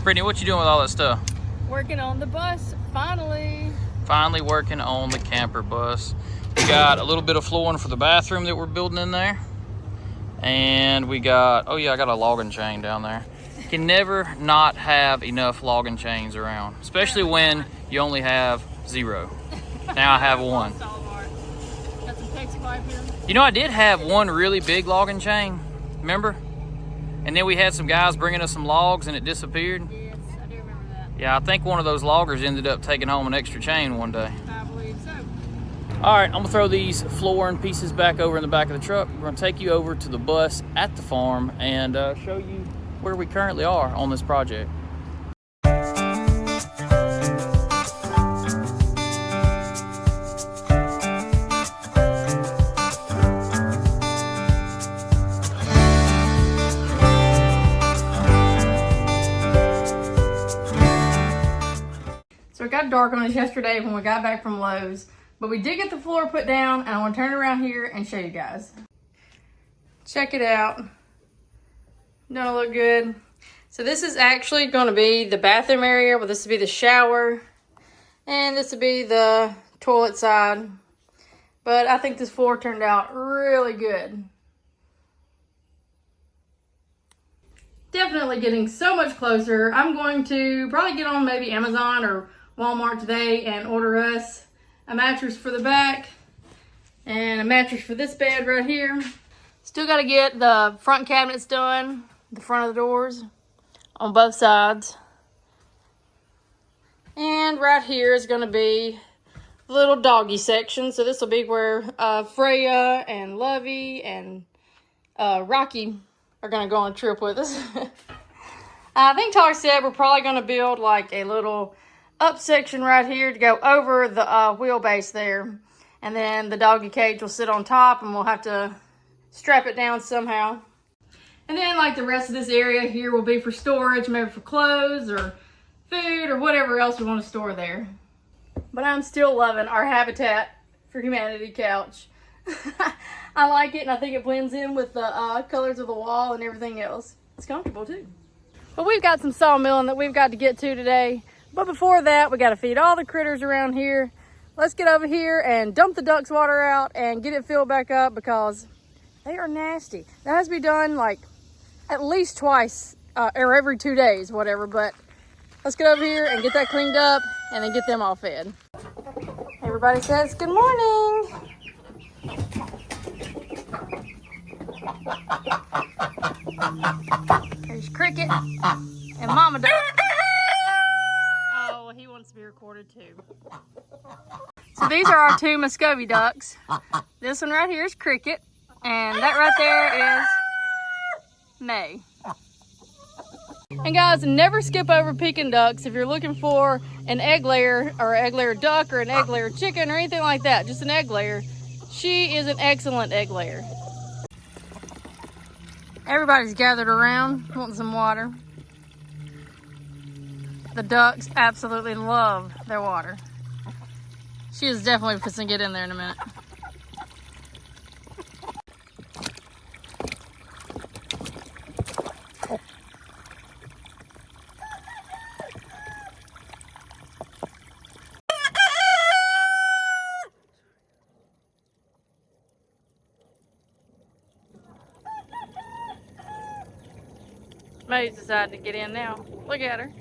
Brittany, what you doing with all that stuff? Working on the bus, finally. Finally working on the camper bus. We got a little bit of flooring for the bathroom that we're building in there. And we got, oh yeah, I got a logging chain down there. You can never not have enough logging chains around, especially when you only have 0. Now I have 1. Got some Texas pipe here. You know, I did have one really big logging chain, remember? And then we had some guys bringing us some logs and it disappeared. Yes, I do remember that. Yeah, I think one of those loggers ended up taking home an extra chain one day. I believe so. All right, I'm gonna throw these flooring pieces back over in the back of the truck. We're gonna take you over to the bus at the farm and show you where we currently are on this project. So it got dark on us yesterday when we got back from Lowe's, but we did get the floor put down, and I want to turn it around here and show you guys. Check it out. Don't it look good? So this is actually going to be the bathroom area, well, this will be the shower, and this will be the toilet side. But I think this floor turned out really good. Definitely getting so much closer. I'm going to probably get on maybe Amazon or Walmart today and order us a mattress for the back and a mattress for this bed right here. Still got to get the front cabinets done, the front of the doors on both sides. And right here is going to be the little doggy section. So this will be where Freya and Lovey and Rocky are going to go on a trip with us. I think Tar said we're probably going to build like a little up section right here to go over the wheelbase there. And then the doggy cage will sit on top and we'll have to strap it down somehow. And then like the rest of this area here will be for storage, maybe for clothes or food or whatever else we want to store there. But I'm still loving our Habitat for Humanity couch. I like it, and I think it blends in with the colors of the wall and everything else. It's comfortable too. But we've got some sawmilling that we've got to get to today. But before that, we got to feed all the critters around here. Let's get over here and dump the ducks' water out and get it filled back up because they are nasty. That has to be done like at least twice or every 2 days, whatever. But let's get over here and get that cleaned up and then get them all fed. Everybody says good morning. There's Cricket and Mama Duck. Oh, he wants to be recorded too. So these are our 2 Muscovy ducks. This one right here is Cricket, and that right there is May. And guys, never skip over Pekin ducks if you're looking for an egg layer or egg layer duck or an egg layer chicken or anything like that. Just an egg layer. She is an excellent egg layer. Everybody's gathered around wanting some water. The ducks absolutely love their water. She is definitely fixing to get in there in a minute. May's decided to get in now. Look at her.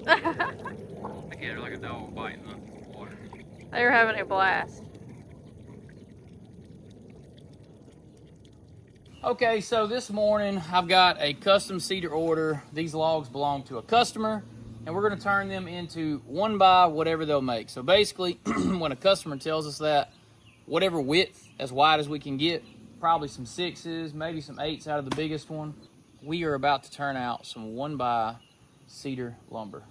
I get her like a dog biting the water. They're having a blast. Okay, so this morning I've got a custom cedar order. These logs belong to a customer, and we're going to turn them into 1x whatever they'll make. So basically, when a customer tells us that, whatever width, as wide as we can get, probably some 6s, maybe some 8s out of the biggest one, we are about to turn out some 1x cedar lumber.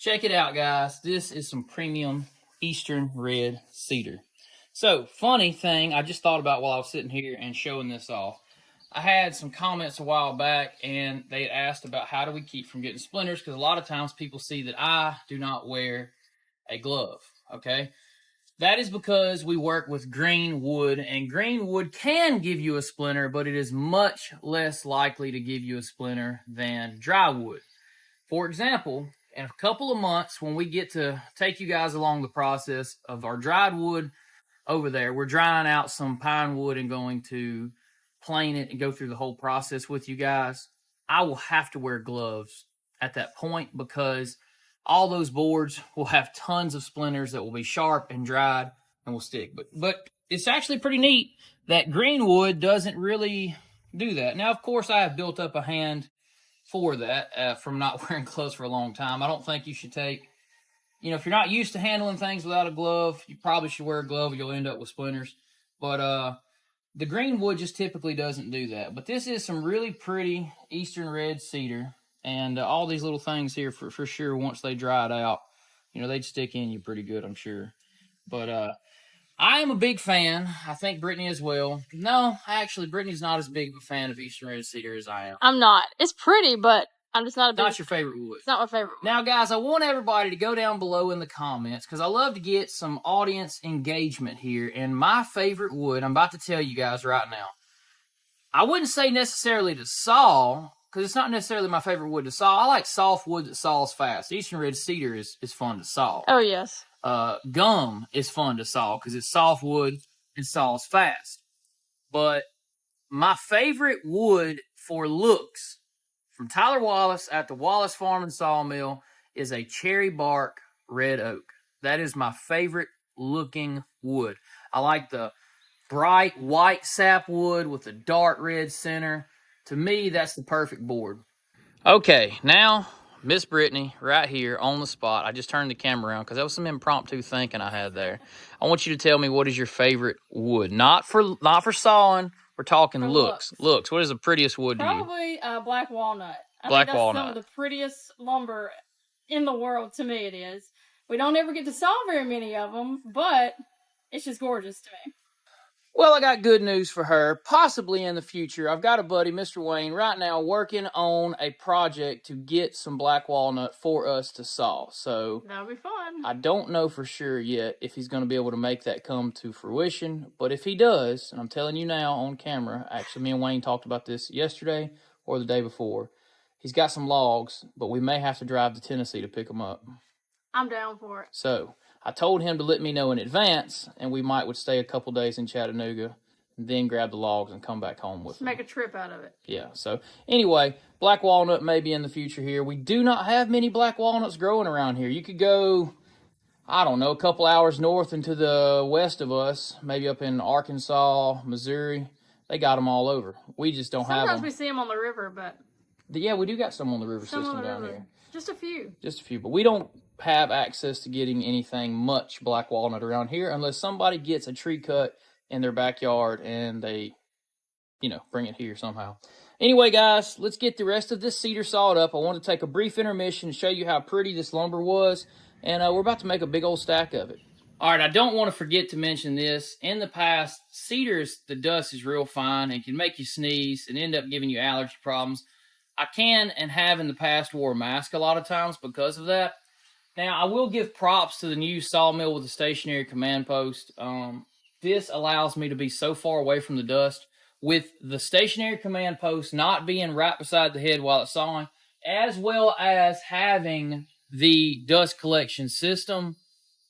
Check it out, guys. This is some premium Eastern red cedar. So, funny thing, I just thought about while I was sitting here and showing this off. I had some comments a while back, and they had asked about how do we keep from getting splinters, because a lot of times people see that I do not wear a glove, okay? That is because we work with green wood, and green wood can give you a splinter, but it is much less likely to give you a splinter than dry wood. For example, in a couple of months, when we get to take you guys along the process of our dried wood over there, we're drying out some pine wood and going to plane it and go through the whole process with you guys. I will have to wear gloves at that point because all those boards will have tons of splinters that will be sharp and dried and will stick. But it's actually pretty neat that green wood doesn't really do that. Now, of course, I have built up a hand for that from not wearing gloves for a long time. I don't think you should take, if you're not used to handling things without a glove, you probably should wear a glove or you'll end up with splinters. But the green wood just typically doesn't do that. But this is some really pretty Eastern red cedar. And all these little things here, for sure, once they dry it out, they'd stick in you pretty good, I'm sure. But I am a big fan. I think Brittany as well. No, actually, Brittany's not as big of a fan of Eastern red cedar as I am. I'm not. It's pretty, but I'm just not a big... Not your favorite wood. It's not my favorite wood. Now, guys, I want everybody to go down below in the comments because I love to get some audience engagement here. And my favorite wood, I'm about to tell you guys right now. I wouldn't say necessarily to saw, because it's not necessarily my favorite wood to saw. I like soft wood that saws fast. Eastern red cedar is fun to saw. Oh, yes. Gum is fun to saw because it's soft wood and saws fast. But my favorite wood for looks from Tyler Wallace at the Wallace Farm and Sawmill is a cherry bark red oak. That is my favorite looking wood. I like the bright white sapwood with a dark red center. To me, that's the perfect board. Okay, now Miss Brittany right here on the spot. I just turned the camera around because that was some impromptu thinking I had there. I want you to tell me what is your favorite wood. Not for sawing. We're talking looks. Looks. What is the prettiest wood to you? Probably black walnut. I Black think that's walnut. some of the prettiest lumber in the world to me. It is. We don't ever get to saw very many of them, but it's just gorgeous to me. Well, I got good news for her. Possibly in the future, I've got a buddy, Mr. Wayne, right now working on a project to get some black walnut for us to saw. So that'll be fun. I don't know for sure yet if he's going to be able to make that come to fruition. But if he does, and I'm telling you now on camera, actually me and Wayne talked about this yesterday or the day before. He's got some logs, but we may have to drive to Tennessee to pick them up. I'm down for it. So I told him to let me know in advance, and we would stay a couple days in Chattanooga, and then grab the logs and come back home with them. Make a trip out of it. Yeah, so anyway, black walnut may be in the future here. We do not have many black walnuts growing around here. You could go, I don't know, a couple hours north into the west of us, maybe up in Arkansas, Missouri. They got them all over. We just don't have them. Sometimes we see them on the river, but... Yeah, we do got some on the river system down here. Just a few. Just a few, but we don't have access to getting anything much black walnut around here unless somebody gets a tree cut in their backyard and they, bring it here somehow. Anyway, guys, let's get the rest of this cedar sawed up. I want to take a brief intermission and show you how pretty this lumber was, and we're about to make a big old stack of it. All right, I don't want to forget to mention this. In the past, the dust is real fine and can make you sneeze and end up giving you allergy problems. I can and have in the past wore a mask a lot of times because of that. Now, I will give props to the new Sawmill with the stationary command post. This allows me to be so far away from the dust. With the stationary command post not being right beside the head while it's sawing, as well as having the dust collection system,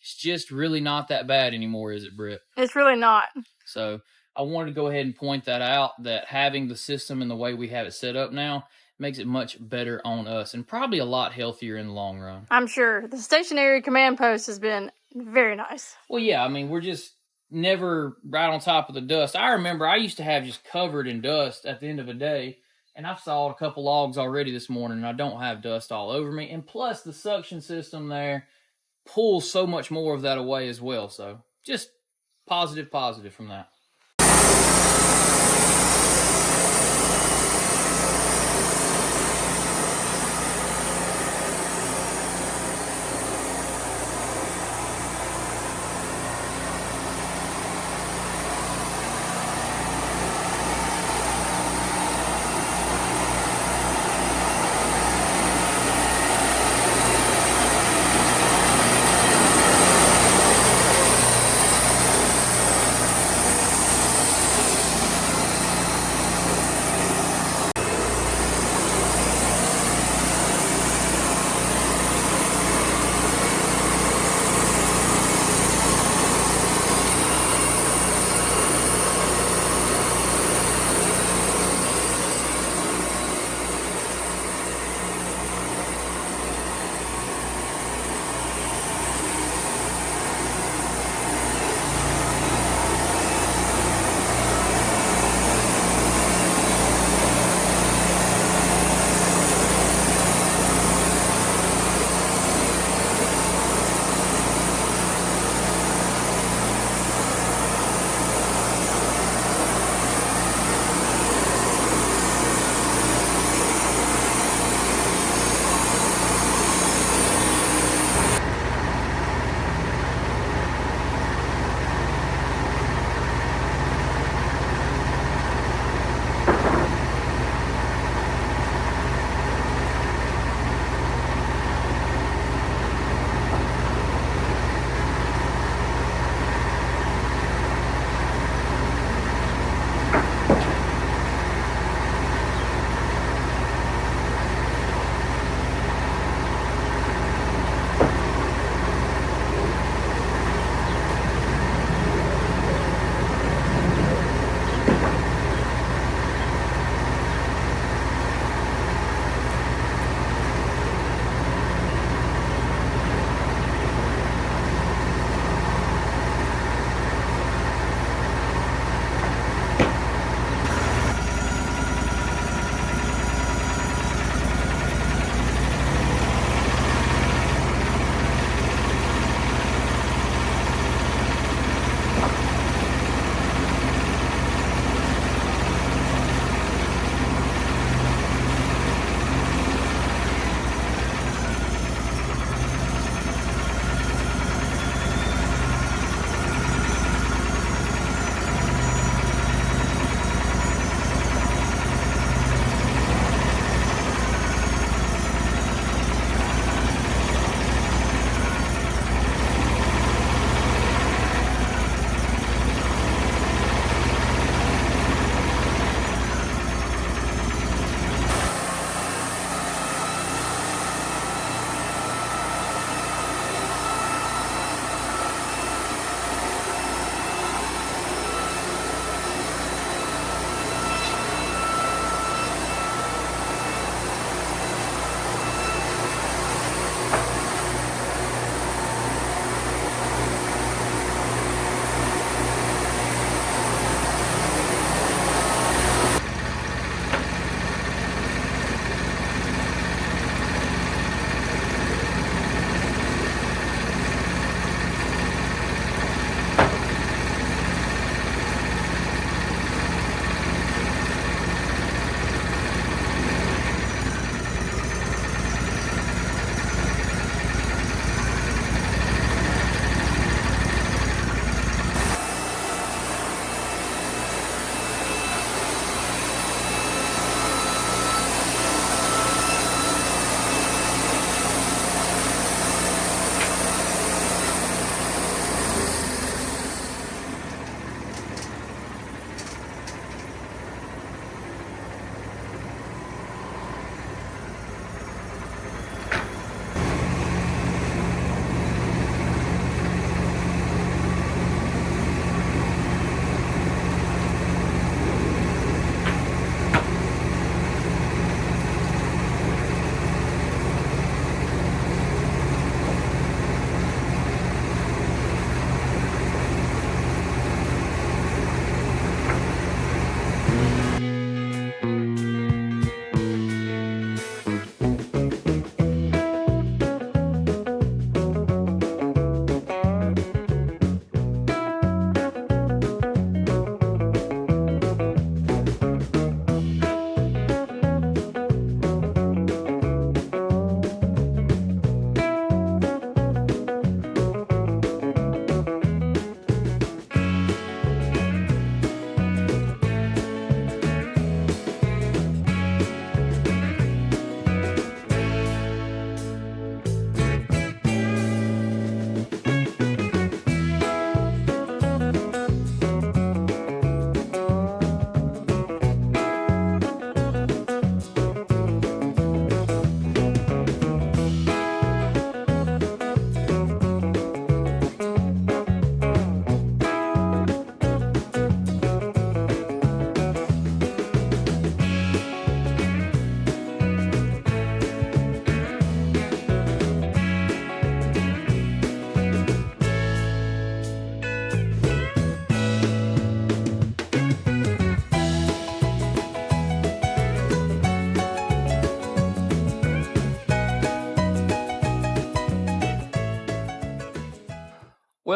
it's just really not that bad anymore, is it, Britt? It's really not. So I wanted to go ahead and point that out, that having the system and the way we have it set up now makes it much better on us and probably a lot healthier in the long run. I'm sure. The stationary command post has been very nice. Well, yeah, I mean, we're just never right on top of the dust. I remember I used to have just covered in dust at the end of a day, and I've sawed a couple logs already this morning, and I don't have dust all over me. And plus, the suction system there pulls so much more of that away as well. So just positive from that.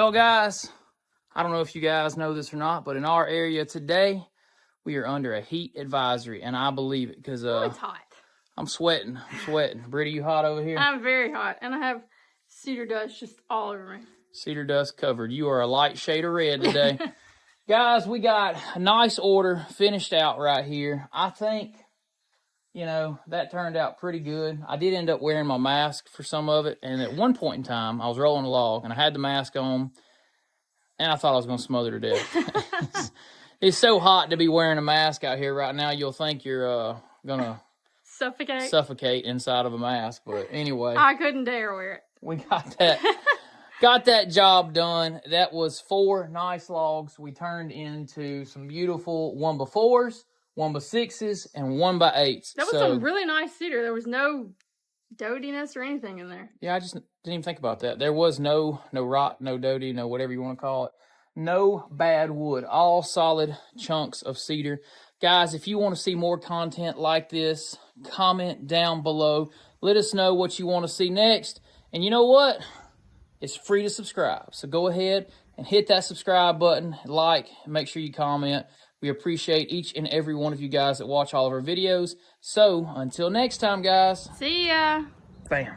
Well, guys, I don't know if you guys know this or not, but in our area today, we are under a heat advisory, and I believe it because It's hot. I'm sweating. Brittany, you hot over here? I'm very hot, and I have cedar dust just all over me. Cedar dust covered. You are a light shade of red today. Guys, we got a nice order finished out right here. I think, you know, that turned out pretty good. I did end up wearing my mask for some of it, and at one point in time, I was rolling a log, and I had the mask on, and I thought I was going to smother to death. It's so hot to be wearing a mask out here right now, you'll think you're going to suffocate inside of a mask. But anyway, I couldn't dare wear it. We got that job done. That was 4 nice logs. We turned into some beautiful 1x4s, 1x6s, and 1x8s. That was some really nice cedar. There was no dodiness or anything in there. Yeah, I just didn't even think about that. There was no rot, no dodie, no whatever you want to call it. No bad wood. All solid chunks of cedar. Guys, if you want to see more content like this, comment down below. Let us know what you want to see next. And you know what? It's free to subscribe. So go ahead and hit that subscribe button, like, and make sure you comment. We appreciate each and every one of you guys that watch all of our videos. So until next time, guys. See ya. Bam.